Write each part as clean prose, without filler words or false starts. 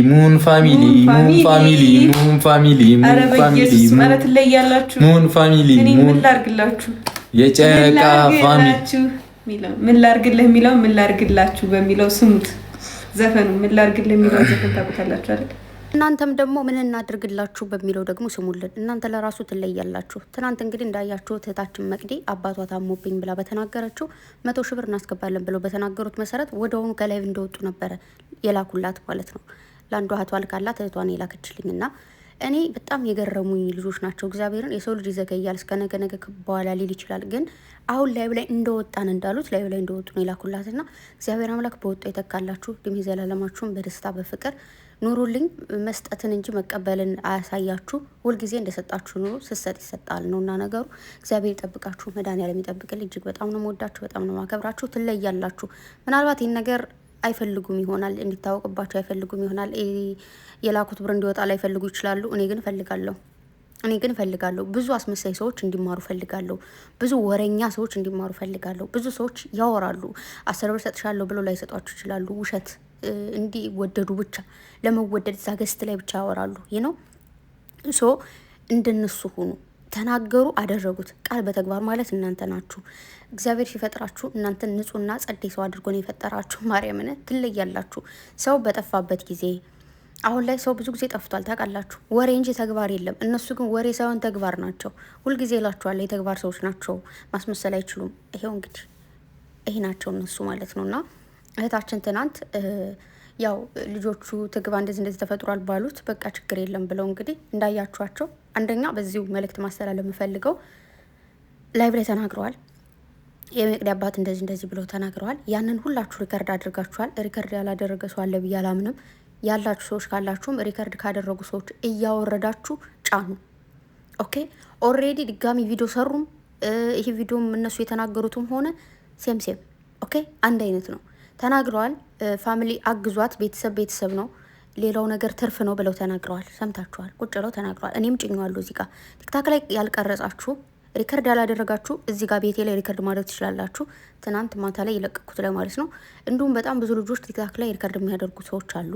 ሙን ፋሚሊ ማለት ትለያላችሁ። ሙን ፋሚሊ ምን ላርግላችሁ? የጨረቃ ፋሚሊ ምን ላርግልህ የሚለው ምን ላርግላችሁ በሚለው ስሙት። ዘፈኑ ምን ላርግልህ የሚለው ዘፈን ታውቁታላችሁ አይደል? እናንተም ደግሞ ምን እናድርግላችሁ በሚለው ደግሞ ስሙልን። እናንተ ለራሱ ትለያላችሁ። ትናንት እንግዲህ እንዳያችሁ እህታችን መቅዲ አባቷ ታሞብኝ ብላ በተናገረችው 100 ሺህ ብር እናስገባለን ብለው በተናገሩት መሰረት ወደውኑ ከላይቭ እንደወጡ ነበረ የላኩላት ማለት ነው። ለአንዷ እህቷ ልካላት እህቷን የላከችልኝና እኔ በጣም የገረሙኝ ልጆች ናቸው። እግዚአብሔርን የሰው ልጅ ይዘገያል እስከ ነገ በኋላ ሊል ይችላል። ግን አሁን ላይቭ ላይ እንደወጣን እንዳሉት ላይቭ ላይ እንደወጡ ነው የላኩላትና እግዚአብሔር አምላክ በወጣ የተካላችሁ ድሜ ዘላለማችሁን በደስታ በፍቅር ኑሩልኝ። መስጠትን እንጂ መቀበልን አያሳያችሁ። ሁልጊዜ እንደሰጣችሁ ኑሩ። ስሰጥ ይሰጣል ነውና ነገሩ። እግዚአብሔር ይጠብቃችሁ። መድኃኒዓለም ይጠብቅልኝ። እጅግ በጣም ነው የምወዳችሁ፣ በጣም ነው ማከብራችሁ። ትለያላችሁ። ምናልባት ይህን ነገር አይፈልጉም ይሆናል፣ እንዲታወቅባቸው አይፈልጉም ይሆናል። የላኩት ብር እንዲወጣ ላይ ፈልጉ ይችላሉ። እኔ ግን ፈልጋለሁ ብዙ አስመሳይ ሰዎች እንዲማሩ ፈልጋለሁ። ብዙ ወረኛ ሰዎች እንዲማሩ ፈልጋለሁ። ብዙ ሰዎች ያወራሉ። 10 ብር ሰጥሻለሁ ብለው ላይ ሰጧችሁ ይችላሉ። ውሸት እንዲወደዱ ብቻ ለመወደድ እዛ ገስት ላይ ብቻ ያወራሉ። ይህ ነው ሶ እንደነሱ ሁኑ። ተናገሩ፣ አደረጉት። ቃል በተግባር ማለት እናንተ ናችሁ። እግዚአብሔር ሲፈጥራችሁ እናንተን ንጹህና ጸዴ ሰው አድርጎ ነው የፈጠራችሁ። ማርያምን ትለያላችሁ። ሰው በጠፋበት ጊዜ አሁን ላይ ሰው ብዙ ጊዜ ጠፍቷል ታውቃላችሁ። ወሬ እንጂ ተግባር የለም። እነሱ ግን ወሬ ሳይሆን ተግባር ናቸው። ሁልጊዜ እላችኋለሁ የተግባር ሰዎች ናቸው። ማስመሰል አይችሉም። ይሄው እንግዲህ ይሄ ናቸው እነሱ ማለት ነውና እህታችን ትናንት ያው ልጆቹ ትግባ እንደዚህ ተፈጥሯል ባሉት በቃ ችግር የለም ብለው እንግዲህ እንዳያችኋቸው፣ አንደኛ በዚሁ መልእክት ማስተላለፍ የምፈልገው ላይቭ ላይ ተናግረዋል። የመቅዲ አባት እንደዚህ ብለው ተናግረዋል። ያንን ሁላችሁ ሪከርድ አድርጋችኋል። ሪከርድ ያላደረገ ሰው አለ ብዬ አላምንም። ያላችሁ ሰዎች ካላችሁም ሪከርድ ካደረጉ ሰዎች እያወረዳችሁ ጫኑ። ኦኬ ኦልሬዲ ድጋሚ ቪዲዮ ሰሩም። ይሄ ቪዲዮም እነሱ የተናገሩትም ሆነ ሴም ኦኬ አንድ አይነት ነው። ተናግረዋል። ፋሚሊ አግዟት፣ ቤተሰብ ነው፣ ሌላው ነገር ትርፍ ነው ብለው ተናግረዋል። ሰምታችኋል። ቁጭ ብለው ተናግረዋል። እኔም ጭኛዋለሁ። እዚህ ጋር ቲክታክ ላይ ያልቀረጻችሁ ሪከርድ ያላደረጋችሁ እዚህ ጋር ቤቴ ላይ ሪከርድ ማድረግ ትችላላችሁ። ትናንት ማታ ላይ የለቀኩት ላይ ማለት ነው። እንዲሁም በጣም ብዙ ልጆች ቲክታክ ላይ ሪከርድ የሚያደርጉ ሰዎች አሉ።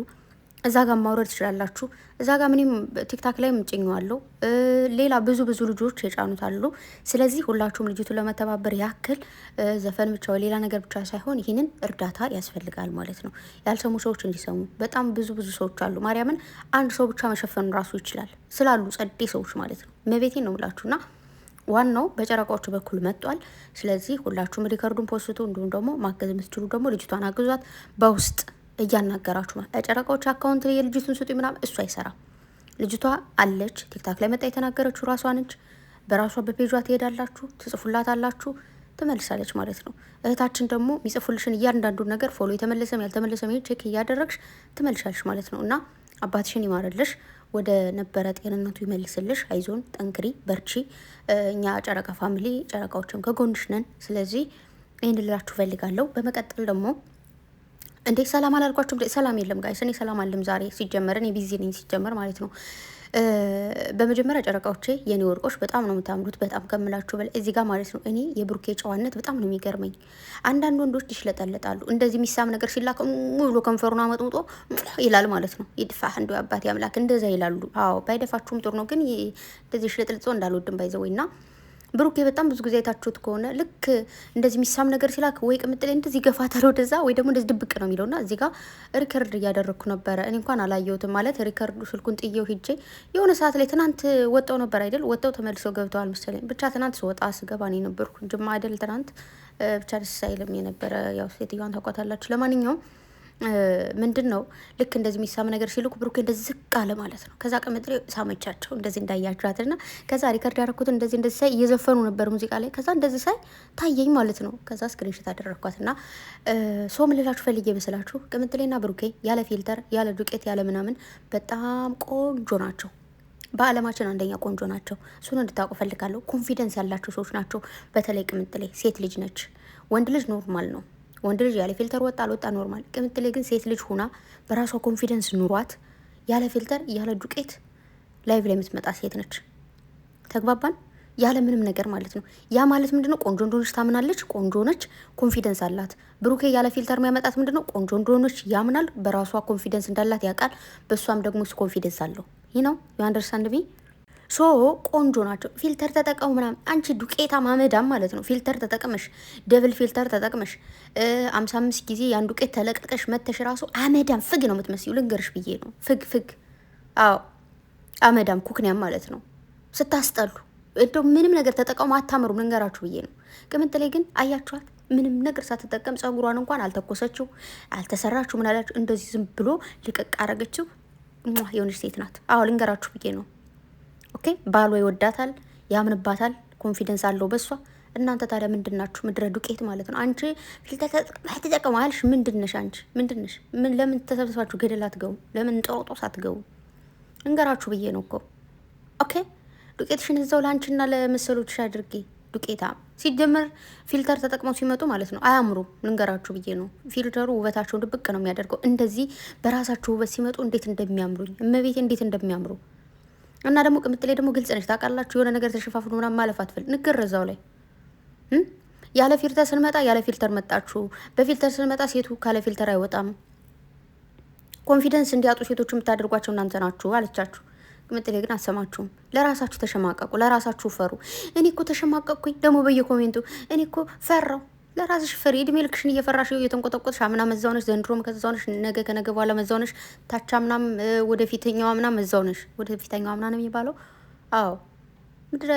እዛ ጋር ማውረድ ትችላላችሁ። እዛ ጋር ምንም ቲክታክ ላይ ምጭኘዋለሁ። ሌላ ብዙ ልጆች የጫኑት አሉ። ስለዚህ ሁላችሁም ልጅቱን ለመተባበር ያክል ዘፈን ብቻ ሌላ ነገር ብቻ ሳይሆን ይህንን እርዳታ ያስፈልጋል ማለት ነው። ያልሰሙ ሰዎች እንዲሰሙ በጣም ብዙ ሰዎች አሉ። ማርያምን አንድ ሰው ብቻ መሸፈኑ ራሱ ይችላል ስላሉ ጸዴ ሰዎች ማለት ነው። መቤቴን ነው ብላችሁና ዋናው በጨረቃዎቹ በኩል መጥቷል። ስለዚህ ሁላችሁም ሪከርዱን ፖስቱ፣ እንዲሁም ደግሞ ማገዝ የምትችሉ ደግሞ ልጅቷን አግዟት በውስጥ እያናገራችሁ ጨረቃዎች አካውንት የልጅቱን ስጡ ምናምን እሱ አይሰራም። ልጅቷ አለች ቲክታክ ላይ መጣ የተናገረችው ራሷ ነች። በራሷ በፔጇ ትሄዳላችሁ፣ ትጽፉላት አላችሁ፣ ትመልሳለች ማለት ነው። እህታችን ደግሞ የሚጽፉልሽን እያንዳንዱን ነገር ፎሎ የተመለሰም ያልተመለሰም ቼክ እያደረግሽ ትመልሻለሽ ማለት ነው። እና አባትሽን ይማርልሽ፣ ወደ ነበረ ጤንነቱ ይመልስልሽ። አይዞን፣ ጠንክሪ፣ በርቺ። እኛ ጨረቃ ፋሚሊ ጨረቃዎችም ከጎንሽ ነን። ስለዚህ ይህን ልላችሁ ፈልጋለሁ። በመቀጠል ደግሞ እንዴ ሰላም አላልኳችሁም? ሰላም የለም ጋይስ፣ እኔ ሰላም አለም ዛሬ። ሲጀመር እኔ ቢዚ ነኝ ሲጀመር ማለት ነው። በመጀመሪያ ጨረቃዎቼ የኔ ወርቆች በጣም ነው የምታምሩት፣ በጣም ከምላችሁ በላይ እዚህ ጋር ማለት ነው። እኔ የብሩኬ ጨዋነት በጣም ነው የሚገርመኝ። አንዳንድ ወንዶች ይሽለጠለጣሉ። እንደዚህ የሚሳም ነገር ሲላክ ሙሉ ከንፈሩን አመጥምጦ ይላል ማለት ነው። ይድፋህ እንዲ አባቴ አምላክ እንደዛ ይላሉ። አዎ ባይደፋችሁም ጥሩ ነው፣ ግን እንደዚህ ሽለጥልጾ እንዳልወድም ባይዘወይና ብሩኬ በጣም ብዙ ጊዜ አይታችሁት ከሆነ ልክ እንደዚህ የሚሳም ነገር ሲላክ ወይ ቅምጥሌ እንደዚህ ገፋታል ወደዛ፣ ወይ ደግሞ እንደዚህ ድብቅ ነው የሚለውና እዚህ ጋር ሪከርድ እያደረግኩ ነበረ። እኔ እንኳን አላየሁትም ማለት ሪከርዱ ስልኩን ጥዬው ሂጄ የሆነ ሰዓት ላይ ትናንት ወጣው ነበር አይደል? ወጣው ተመልሰው ገብተዋል መሰለኝ። ብቻ ትናንት ስወጣ ስገባ ነው የነበርኩ ጅማ አይደል? ትናንት ብቻ ደስ አይልም የነበረ። ያው ሴትዮዋን ታውቋታላችሁ። ለማንኛውም ምንድን ነው ልክ እንደዚህ የሚሳም ነገር ሲልኩ ብሩኬ እንደዚህ ዝቅ አለ ማለት ነው። ከዛ ቀመጥሬ ሳመቻቸው እንደዚህ እንዳያችኋትና ከዛ ሪከርድ ያደረኩት እንደዚህ ሳይ እየዘፈኑ ነበር ሙዚቃ ላይ። ከዛ እንደዚህ ሳይ ታየኝ ማለት ነው። ከዛ ስክሪንሾት አደረኳትና ሶ ምን ልላችሁ ፈልጌ ይመስላችሁ ቅምጥሌና ብሩኬ ያለ ፊልተር ያለ ዱቄት ያለ ምናምን በጣም ቆንጆ ናቸው። በአለማችን አንደኛ ቆንጆ ናቸው። እሱን እንድታውቁ ፈልጋለሁ። ኮንፊደንስ ያላቸው ሰዎች ናቸው። በተለይ ቅምጥሌ ሴት ልጅ ነች። ወንድ ልጅ ኖርማል ነው። ወንድ ልጅ ያለ ፊልተር ወጣ አልወጣ ኖርማል። ቅምጥሌ ግን ሴት ልጅ ሁና በራሷ ኮንፊደንስ ኑሯት ያለ ፊልተር ያለ ዱቄት ላይቭ ላይ የምትመጣ ሴት ነች። ተግባባን? ያለ ምንም ነገር ማለት ነው። ያ ማለት ምንድነው? ቆንጆ እንደሆነች ታምናለች፣ ቆንጆ ነች፣ ኮንፊደንስ አላት። ብሩኬ ያለ ፊልተር የሚያመጣት ምንድነው? ቆንጆ እንደሆነች ያምናል፣ በራሷ ኮንፊደንስ እንዳላት ያውቃል። በእሷም ደግሞ ኮንፊደንስ አለው። ይህ ነው አንደርስታንድ ሚ ሶ ቆንጆ ናቸው። ፊልተር ተጠቀሙ ምናምን። አንቺ ዱቄታ ማመዳም ማለት ነው። ፊልተር ተጠቅመሽ ደብል ፊልተር ተጠቅመሽ 55 ጊዜ ያን ዱቄት ተለቅቀሽ መተሽ ራሱ አመዳም ፍግ ነው የምትመስዩ። ልንገርሽ ብዬ ነው። ፍግ አዎ አመዳም ኩክንያም ማለት ነው። ስታስጠሉ እንደው ምንም ነገር ተጠቀሙ አታምሩም። ልንገራችሁ ብዬ ነው። ቅምጥሌ ግን አያችኋት፣ ምንም ነገር ሳትጠቀም ጸጉሯን እንኳን አልተኮሰችው፣ አልተሰራችሁ። ምን አላችሁ? እንደዚህ ዝም ብሎ ልቅቅ አረገችው። የሆነች ሴት ናት። አዎ ልንገራችሁ ብዬ ነው። ኦኬ ባሏ ይወዳታል፣ ያምንባታል፣ ኮንፊደንስ አለው በሷ። እናንተ ታዲያ ምንድናችሁ? ምድረ ዱቄት ማለት ነው። አንቺ ፊልተር ተጠቀሙ አልሽ። ምንድነሽ አንቺ? ምንድነሽ? ለምን ተሰብስባችሁ ገደል አትገቡ? ለምን ጦጦስ አትገቡ? እንገራችሁ ብዬ ነው እኮ። ኦኬ ዱቄትሽን እዛው ለአንቺና ለመሰሎችሽ አድርጌ። ዱቄታ ሲጀመር ፊልተር ተጠቅመው ሲመጡ ማለት ነው አያምሩም። ልንገራችሁ ብዬ ነው። ፊልተሩ ውበታቸውን ድብቅ ነው የሚያደርገው። እንደዚህ በራሳቸው ውበት ሲመጡ እንዴት እንደሚያምሩኝ እመቤቴ፣ እንዴት እንደሚያምሩ እና ደግሞ ቅምጥሌ ደግሞ ግልጽ ነች ታውቃላችሁ። የሆነ ነገር ተሸፋፍኖ ምናምን ማለፍ አትፈል ንግር እዛው ላይ ያለ ፊልተር ስንመጣ ያለ ፊልተር መጣችሁ፣ በፊልተር ስንመጣ ሴቱ ካለ ፊልተር አይወጣም። ኮንፊደንስ እንዲያጡ ሴቶች የምታደርጓቸው እናንተ ናችሁ አለቻችሁ። ቅምጥሌ ግን አሰማችሁም። ለራሳችሁ ተሸማቀቁ፣ ለራሳችሁ ፈሩ። እኔ እኮ ተሸማቀቅኩኝ ደግሞ በየኮሜንቱ እኔ እኮ ፈራው። ለራስሽ ፍሪ። እድሜ ልክሽን እየፈራሽ እየተንቆጠቆጥሽ አምና መዛውነሽ፣ ዘንድሮም ከዛውነሽ፣ ነገ ከነገ በኋላ መዛውነሽ፣ ታቻ ምናም ወደ ፊተኛዋ ምናም መዛውነሽ። ወደ ፊተኛዋ ምና ነው የሚባለው። አዎ ምድረ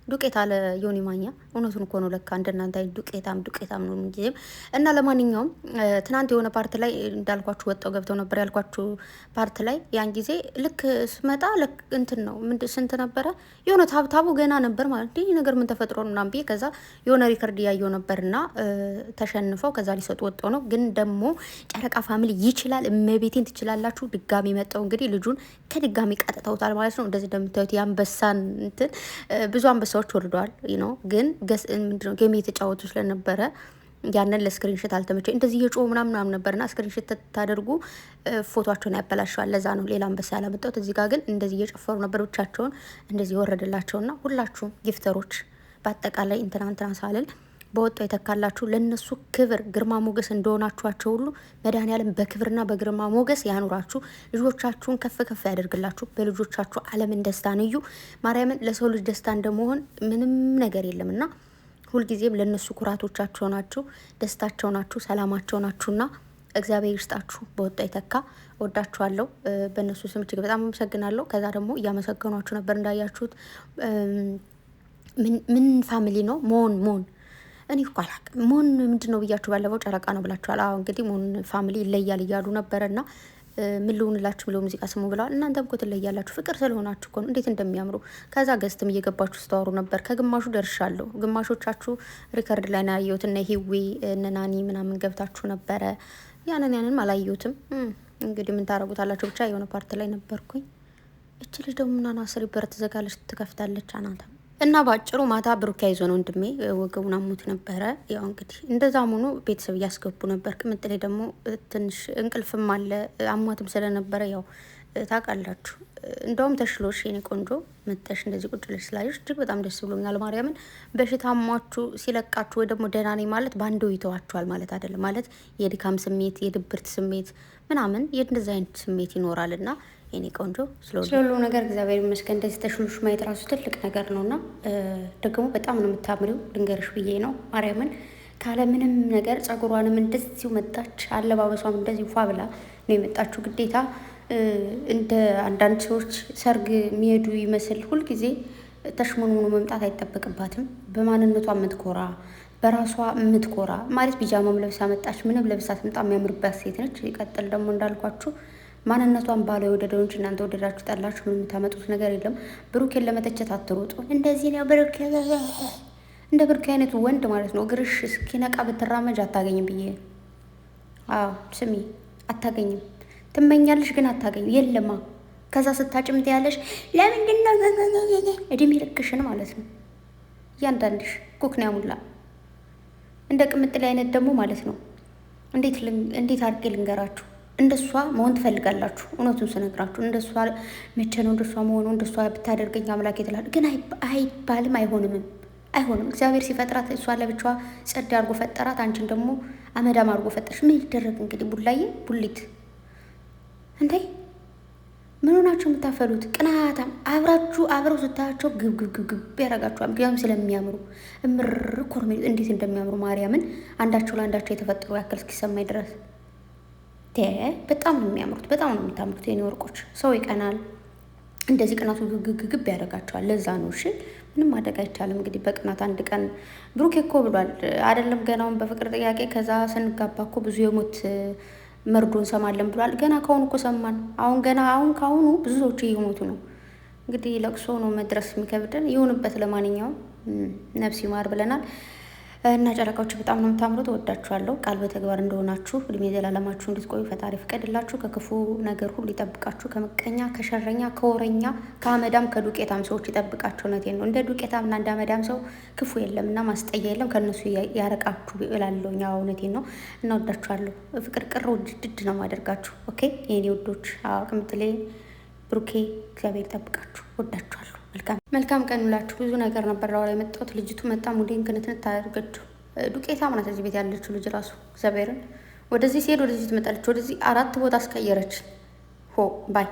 ዱቄት አለ ዮኒ ማኛ። እውነቱን እኮ ነው ለካ እንደናንተ ዱቄታም ነው እንጂ። እና ለማንኛውም ትናንት የሆነ ፓርት ላይ እንዳልኳችሁ ወጣው ገብተው ነበር ያልኳችሁ ፓርት ላይ ያን ጊዜ ልክ ስመጣ እንትን ነው ስንት ነበረ የሆነ ታብታቡ ገና ነበር ማለት ይህ ነገር ምን ተፈጥሮ ነው ምናምን ብዬ ከዛ የሆነ ሪከርድ ያየው ነበርና ተሸንፈው ከዛ ሊሰጡ ወጣው ነው። ግን ደግሞ ጨረቃ ፋሚሊ ይችላል፣ እመቤቴን ትችላላችሁ። ድጋሚ መጣው እንግዲህ ልጁን ከድጋሚ ቀጥተውታል ማለት ነው። እንደዚህ እንደምታዩት የአንበሳን እንትን ብዙ ሰዎች ወርደዋል ነው። ግን ምንድነው ጌም እየተጫወቱ ስለነበረ ያንን ለስክሪንሾት አልተመቸኝ። እንደዚህ እየጮሁ ምናምን ነበርና ስክሪንሾት ታደርጉ ፎቶቸውን ያበላሸዋል። ለዛ ነው ሌላ አንበሳ ያላመጣሁት። እዚህ ጋር ግን እንደዚህ እየጨፈሩ ነበር ብቻቸውን። እንደዚህ ወረደላቸውና ሁላችሁም ጊፍተሮች በአጠቃላይ እንትና ሳልል በወጣው የተካላችሁ ለነሱ ክብር ግርማ ሞገስ እንደሆናችኋቸው ሁሉ መድኃኒዓለም በክብርና በግርማ ሞገስ ያኑራችሁ። ልጆቻችሁን ከፍ ከፍ ያደርግላችሁ። በልጆቻችሁ ዓለምን ደስታ ንዩ። ማርያምን ለሰው ልጅ ደስታ እንደመሆን ምንም ነገር የለምና ሁልጊዜም ለነሱ ኩራቶቻቸው ናችሁ፣ ደስታቸው ናችሁ፣ ሰላማቸው ናችሁና እግዚአብሔር ይስጣችሁ። በወጣ የተካ ወዳችኋለሁ። በእነሱ ስም እጅግ በጣም አመሰግናለሁ። ከዛ ደግሞ እያመሰገኗችሁ ነበር እንዳያችሁት። ምን ፋሚሊ ነው ሞን እኔ እኮ አላውቅም። ሞን ምንድን ነው ብያችሁ ባለፈው ጨረቃ ነው ብላችኋል። አዎ እንግዲህ ሞን ፋሚሊ ይለያል እያሉ ነበረና ምን ልሁንላችሁ ብለው ሙዚቃ ስሙ ብለዋል። እናንተም እኮ ትለያላችሁ፣ ፍቅር ስለሆናችሁ እኮ ነው እንዴት እንደሚያምሩ። ከዛ ገዝትም እየገባችሁ ስተዋሩ ነበር። ከግማሹ ደርሻለሁ። ግማሾቻችሁ ሪከርድ ላይ ነው ያየሁት። እነ ሂዊ እነ ናኒ ምናምን ገብታችሁ ነበረ። ያንንም አላየሁትም። እንግዲህ ምን ታረጉታላችሁ። ብቻ የሆነ ፓርት ላይ ነበርኩኝ። እች ልጅ ደግሞ ምናና ስሪ በር ትዘጋለች ትከፍታለች አናታ እና ባጭሩ ማታ ብሩክ ይዞ ነው ወንድሜ ወገቡን አሞት ነበረ። ያው እንግዲህ እንደዛም ሆኖ ቤተሰብ እያስገቡ ነበር። ቅምጥሌ ደግሞ ትንሽ እንቅልፍም አለ አሟትም ስለነበረ ያው ታውቃላችሁ። እንደውም ተሽሎሽ የኔ ቆንጆ መተሽ እንደዚህ ቁጭ ብለሽ ስላየሽ እጅግ በጣም ደስ ብሎኛል። ማርያምን በሽታ አሟችሁ ሲለቃችሁ ወይ ደግሞ ደህና ነኝ ማለት ባንዶ ይተዋችኋል ማለት አይደለም። ማለት የድካም ስሜት፣ የድብርት ስሜት ምናምን የእንደዚህ አይነት ስሜት ይኖራልና የኔ ቆንጆ ስለሁሉ ነገር እግዚአብሔር ይመስገን። እንደዚህ ተሽሎሽ ማየት ራሱ ትልቅ ነገር ነውና ደግሞ በጣም ነው የምታምሪው። ልንገርሽ ብዬ ነው ማርያምን ካለ ምንም ነገር ጸጉሯንም እንደዚሁ መጣች፣ አለባበሷም እንደዚሁ ፏ ብላ ነው የመጣችሁ። ግዴታ እንደ አንዳንድ ሰዎች ሰርግ የሚሄዱ ይመስል ሁልጊዜ ተሽሞንሙኖ መምጣት አይጠበቅባትም። በማንነቷ የምትኮራ በራሷ የምትኮራ ማለት ቢጃማም ለብሳ መጣች፣ ምንም ለብሳ ትምጣ የሚያምርባት ሴት ነች። ይቀጥል ደግሞ እንዳልኳችሁ ማንነቷን ባለ የወደደው እንጂ እናንተ ወደዳችሁ ጠላችሁ ምን የምታመጡት ነገር የለም። ብሩኬን ለመተቸት አትሮጡ። እንደዚህ ነው ብሩኬ፣ እንደ ብሩኬ አይነቱ ወንድ ማለት ነው እግርሽ እስኪነቃ ብትራመጅ አታገኝም ብዬ። አዎ ስሚ፣ አታገኝም። ትመኛለሽ ግን አታገኝም። የለማ ከዛ ስታጭምት ያለሽ ለምንድን ነው እድሜ ልክሽን ማለት ነው። እያንዳንድሽ ኩክን ያሙላ እንደ ቅምጥሌ አይነት ደግሞ ማለት ነው። እንዴት አድርጌ ልንገራችሁ? እንደሷ መሆን ትፈልጋላችሁ። እውነቱን ስነግራችሁ እንደሷ መቼ ነው እንደሷ መሆኑ? እንደሷ ብታደርገኝ አምላክ ይትላል። ግን አይባልም፣ አይሆንም። እግዚአብሔር ሲፈጥራት እሷ ለብቻዋ ጸድ አድርጎ ፈጠራት። አንቺን ደግሞ አመዳም አድርጎ ፈጠርሽ። ምን ይደረግ እንግዲህ። ቡላዬ ቡሊት እንዴ ምን ሆናችሁ የምታፈሉት? ቅናታም አብረው ስታያቸው ግብ ያደርጋችኋል። ምክንያቱም ስለሚያምሩ እምር ኮርሜ እንዴት እንደሚያምሩ ማርያምን አንዳቸው ለአንዳቸው የተፈጠሩ ያክል እስኪሰማኝ ድረስ በጣም ነው የሚያምሩት። በጣም ነው የምታምሩት የኔ ወርቆች። ሰው ይቀናል እንደዚህ ቅናቱ ግብ ያደርጋቸዋል። ለዛ ነው እሺ፣ ምንም ማድረግ አይቻልም። እንግዲህ በቅናት አንድ ቀን ብሩክ እኮ ብሏል አይደለም ገናውን በፍቅር ጥያቄ ከዛ ስንጋባ እኮ ብዙ የሞት መርዶ እንሰማለን ብሏል። ገና ከአሁኑ እኮ ሰማን። አሁን ከአሁኑ ብዙ ሰዎች እየሞቱ ነው። እንግዲህ ለቅሶ ነው መድረስ የሚከብደን። ይሁንበት። ለማንኛውም ነፍስ ይማር ብለናል። እና ጨረቃዎች በጣም ነው የምታምሩት። ወዳችኋለሁ። ቃል በተግባር እንደሆናችሁ እድሜ ዘላለማችሁ እንድትቆዩ ፈጣሪ ፍቀድላችሁ። ከክፉ ነገር ሁሉ ይጠብቃችሁ። ከምቀኛ፣ ከሸረኛ፣ ከወረኛ፣ ከአመዳም ከዱቄታም ሰዎች ይጠብቃችሁ። እውነቴን ነው። እንደ ዱቄታምና እንደ አመዳም ሰው ክፉ የለም እና ማስጠያ የለም። ከእነሱ ያረቃችሁ እላለሁ። እውነቴን ነው እና ወዳችኋለሁ። ፍቅር ቅር ውድድ ነው ማደርጋችሁ። ኦኬ የኔ ውዶች፣ ቅምጥሌ ብሩኬ፣ እግዚአብሔር ይጠብቃችሁ። ወዳችኋለሁ። መልካም ቀን ብላችሁ። ብዙ ነገር ነበር ላወራ የመጣሁት። ልጅቱ መጣ ሙዴን ክንትን ታደርገችው። ዱቄታም ናት እዚህ ቤት ያለችው ልጅ ራሱ እግዚአብሔርን። ወደዚህ ሲሄድ ወደዚህ ትመጣለች። ወደዚህ 4 ቦታ አስቀየረች። ሆ ባይ